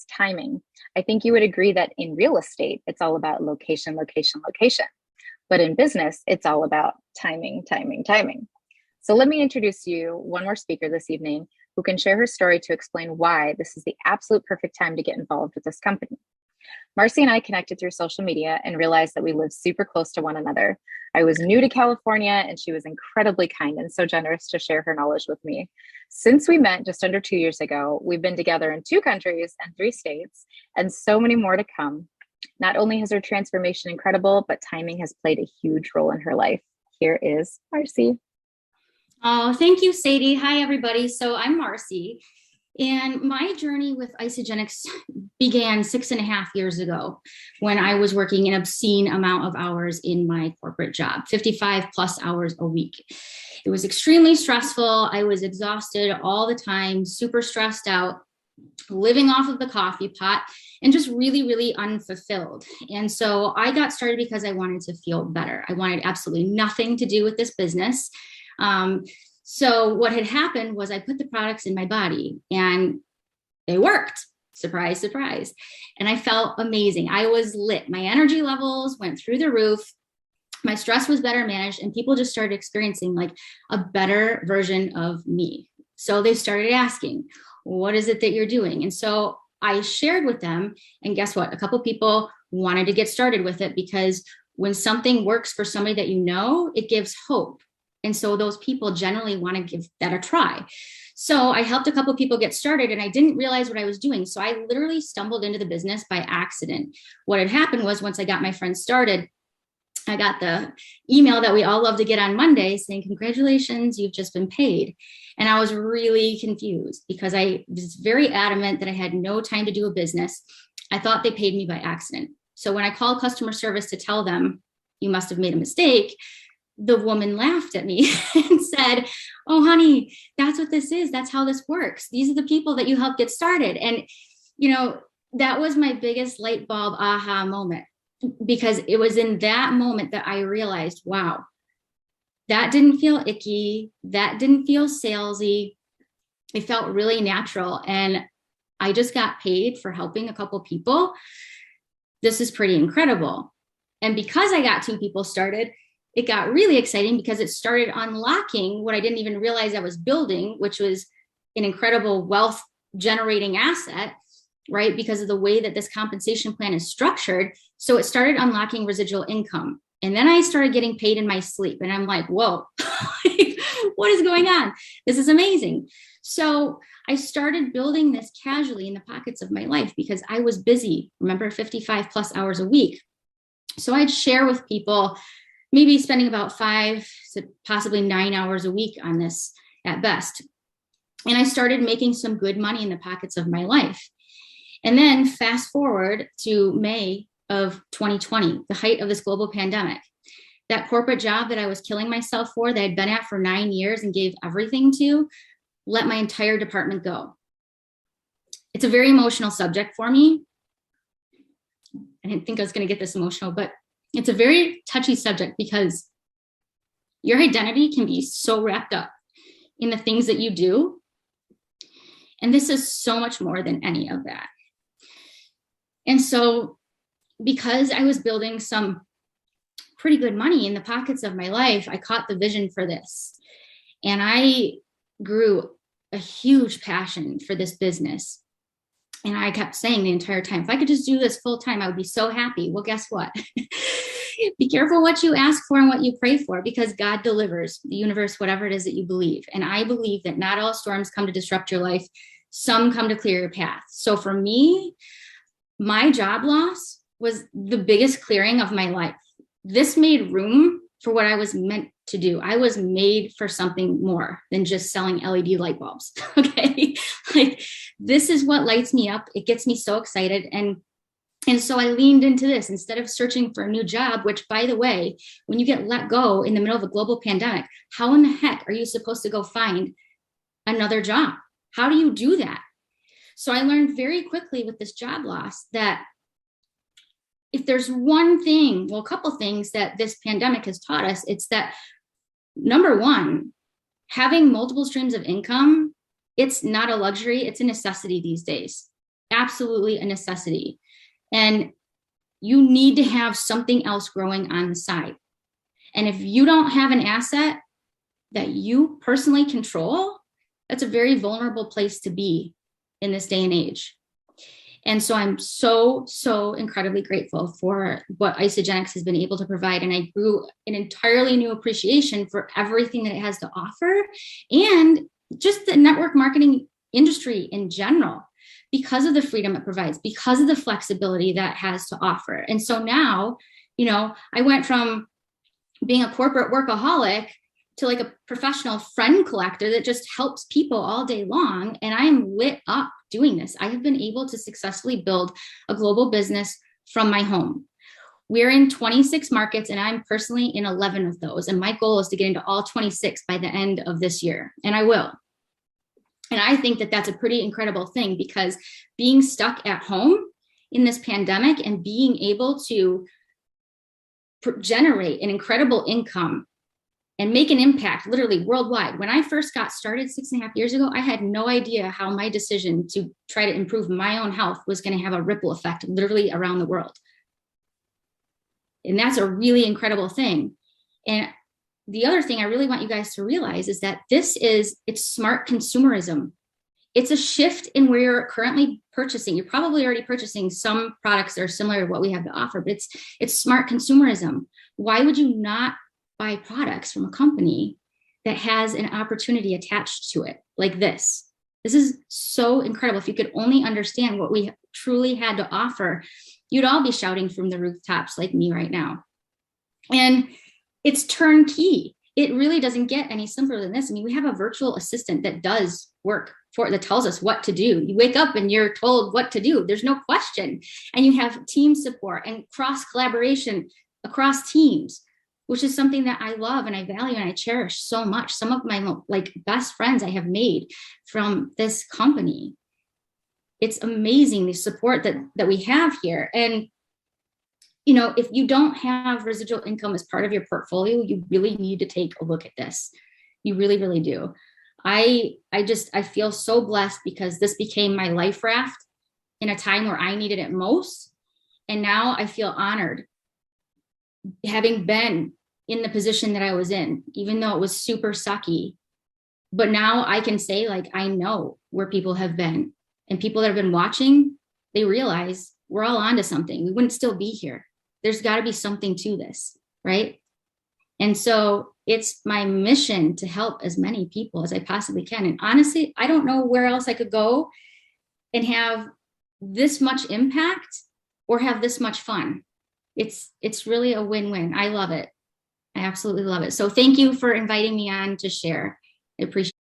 it's timing. I think you would agree that in real estate, it's all about location, location, location. But in business, it's all about timing, timing, timing. So let me introduce you one more speaker this evening who can share her story to explain why this is the absolute perfect time to get involved with this company. Marcy and I connected through social media and realized that we live super close to one another. I was new to California and she was incredibly kind and so generous to share her knowledge with me. Since we met just under 2 years ago, we've been together in 2 countries and 3 states and so many more to come. Not only has her transformation incredible, but timing has played a huge role in her life. Here is Marcy. Oh, thank you, Sadie. Hi, everybody. So I'm Marcy, and my journey with Isagenix began 6.5 years ago when I was working an obscene amount of hours in my corporate job, 55 plus hours a week. It was extremely stressful. I was exhausted all the time, super stressed out, living off of the coffee pot, and just really, really unfulfilled. And so I got started because I wanted to feel better. I wanted absolutely nothing to do with this business. So what had happened was I put the products in my body and they worked. Surprise, surprise. And I felt amazing. I was lit. My energy levels went through the roof. My stress was better managed and people just started experiencing like a better version of me. So they started asking, what is it that you're doing? And so I shared with them, and guess what? A couple people wanted to get started with it because when something works for somebody that you know, it gives hope. And so those people generally want to give that a try. So I helped a couple people get started and I didn't realize what I was doing. So I literally stumbled into the business by accident. What had happened was once I got my friends started, I got the email that we all love to get on Monday saying, congratulations, you've just been paid. And I was really confused because I was very adamant that I had no time to do a business. I thought they paid me by accident. So when I called customer service to tell them, you must have made a mistake, the woman laughed at me and said, oh, honey, that's what this is. That's how this works. These are the people that you helped get started. And, that was my biggest light bulb aha moment, because it was in that moment that I realized, wow, that didn't feel icky. That didn't feel salesy. It felt really natural. And I just got paid for helping a couple people. This is pretty incredible. And because I got 2 people started, it got really exciting because it started unlocking what I didn't even realize I was building, which was an incredible wealth generating asset, right? Because of the way that this compensation plan is structured. So it started unlocking residual income. And then I started getting paid in my sleep. And I'm like, whoa, what is going on? This is amazing. So I started building this casually in the pockets of my life because I was busy, remember, 55 plus hours a week. So I'd share with people, maybe spending about 5 to possibly 9 hours a week on this at best. And I started making some good money in the pockets of my life. And then fast forward to May of 2020, the height of this global pandemic. That corporate job that I was killing myself for, that I'd been at for 9 years and gave everything to, let my entire department go. It's a very emotional subject for me. I didn't think I was going to get this emotional, but it's a very touchy subject because your identity can be so wrapped up in the things that you do. And this is so much more than any of that. And so because I was building some pretty good money in the pockets of my life, I caught the vision for this. And I grew a huge passion for this business. And I kept saying the entire time, if I could just do this full time, I would be so happy. Well, guess what? Be careful what you ask for and what you pray for, because God delivers, the universe, whatever it is that you believe. And I believe that not all storms come to disrupt your life. Some come to clear your path. So for me, my job loss was the biggest clearing of my life. This made room for what I was meant to do. I was made for something more than just selling LED light bulbs. Okay. Like, this is what lights me up. It gets me so excited. And so I leaned into this instead of searching for a new job, which, by the way, when you get let go in the middle of a global pandemic, how in the heck are you supposed to go find another job? How do you do that? So I learned very quickly with this job loss that if there's one thing, well, a couple things that this pandemic has taught us, it's that, number one, having multiple streams of income, it's not a luxury, it's a necessity these days. absolutely a necessity. And you need to have something else growing on the side. And if you don't have an asset that you personally control, that's a very vulnerable place to be in this day and age. And so I'm so incredibly grateful for what Isagenix has been able to provide. And I grew an entirely new appreciation for everything that it has to offer and just the network marketing industry in general, because of the freedom it provides, because of the flexibility that it has to offer. And so now, I went from being a corporate workaholic to like a professional friend collector that just helps people all day long. And I am lit up doing this. I have been able to successfully build a global business from my home. We're in 26 markets and I'm personally in 11 of those. And my goal is to get into all 26 by the end of this year. And I will. And I think that that's a pretty incredible thing, because being stuck at home in this pandemic and being able to generate an incredible income and make an impact literally worldwide. When I first got started 6.5 years ago, I had no idea how my decision to try to improve my own health was going to have a ripple effect literally around the world. And that's a really incredible thing. And the other thing I really want you guys to realize is that it's smart consumerism. It's a shift in where you're currently purchasing. You're probably already purchasing some products that are similar to what we have to offer, but it's smart consumerism. Why would you not buy products from a company that has an opportunity attached to it like this? This is so incredible. If you could only understand what we truly had to offer, you'd all be shouting from the rooftops like me right now. And it's turnkey. It really doesn't get any simpler than this. I mean, we have a virtual assistant that does work that tells us what to do. You wake up and you're told what to do. There's no question. And you have team support and cross collaboration across teams, which is something that I love and I value and I cherish so much. Some of my best friends I have made from this company. It's amazing the support that we have here. And if you don't have residual income as part of your portfolio, you really need to take a look at this. You really, really do. I feel so blessed because this became my life raft in a time where I needed it most. And now I feel honored having been in the position that I was in, even though it was super sucky. But now I can say, I know where people have been, and people that have been watching, they realize we're all onto something. We wouldn't still be here. There's got to be something to this, right? And so it's my mission to help as many people as I possibly can. And honestly, I don't know where else I could go and have this much impact or have this much fun. It's really a win-win. I love it. I absolutely love it. So thank you for inviting me on to share. I appreciate it.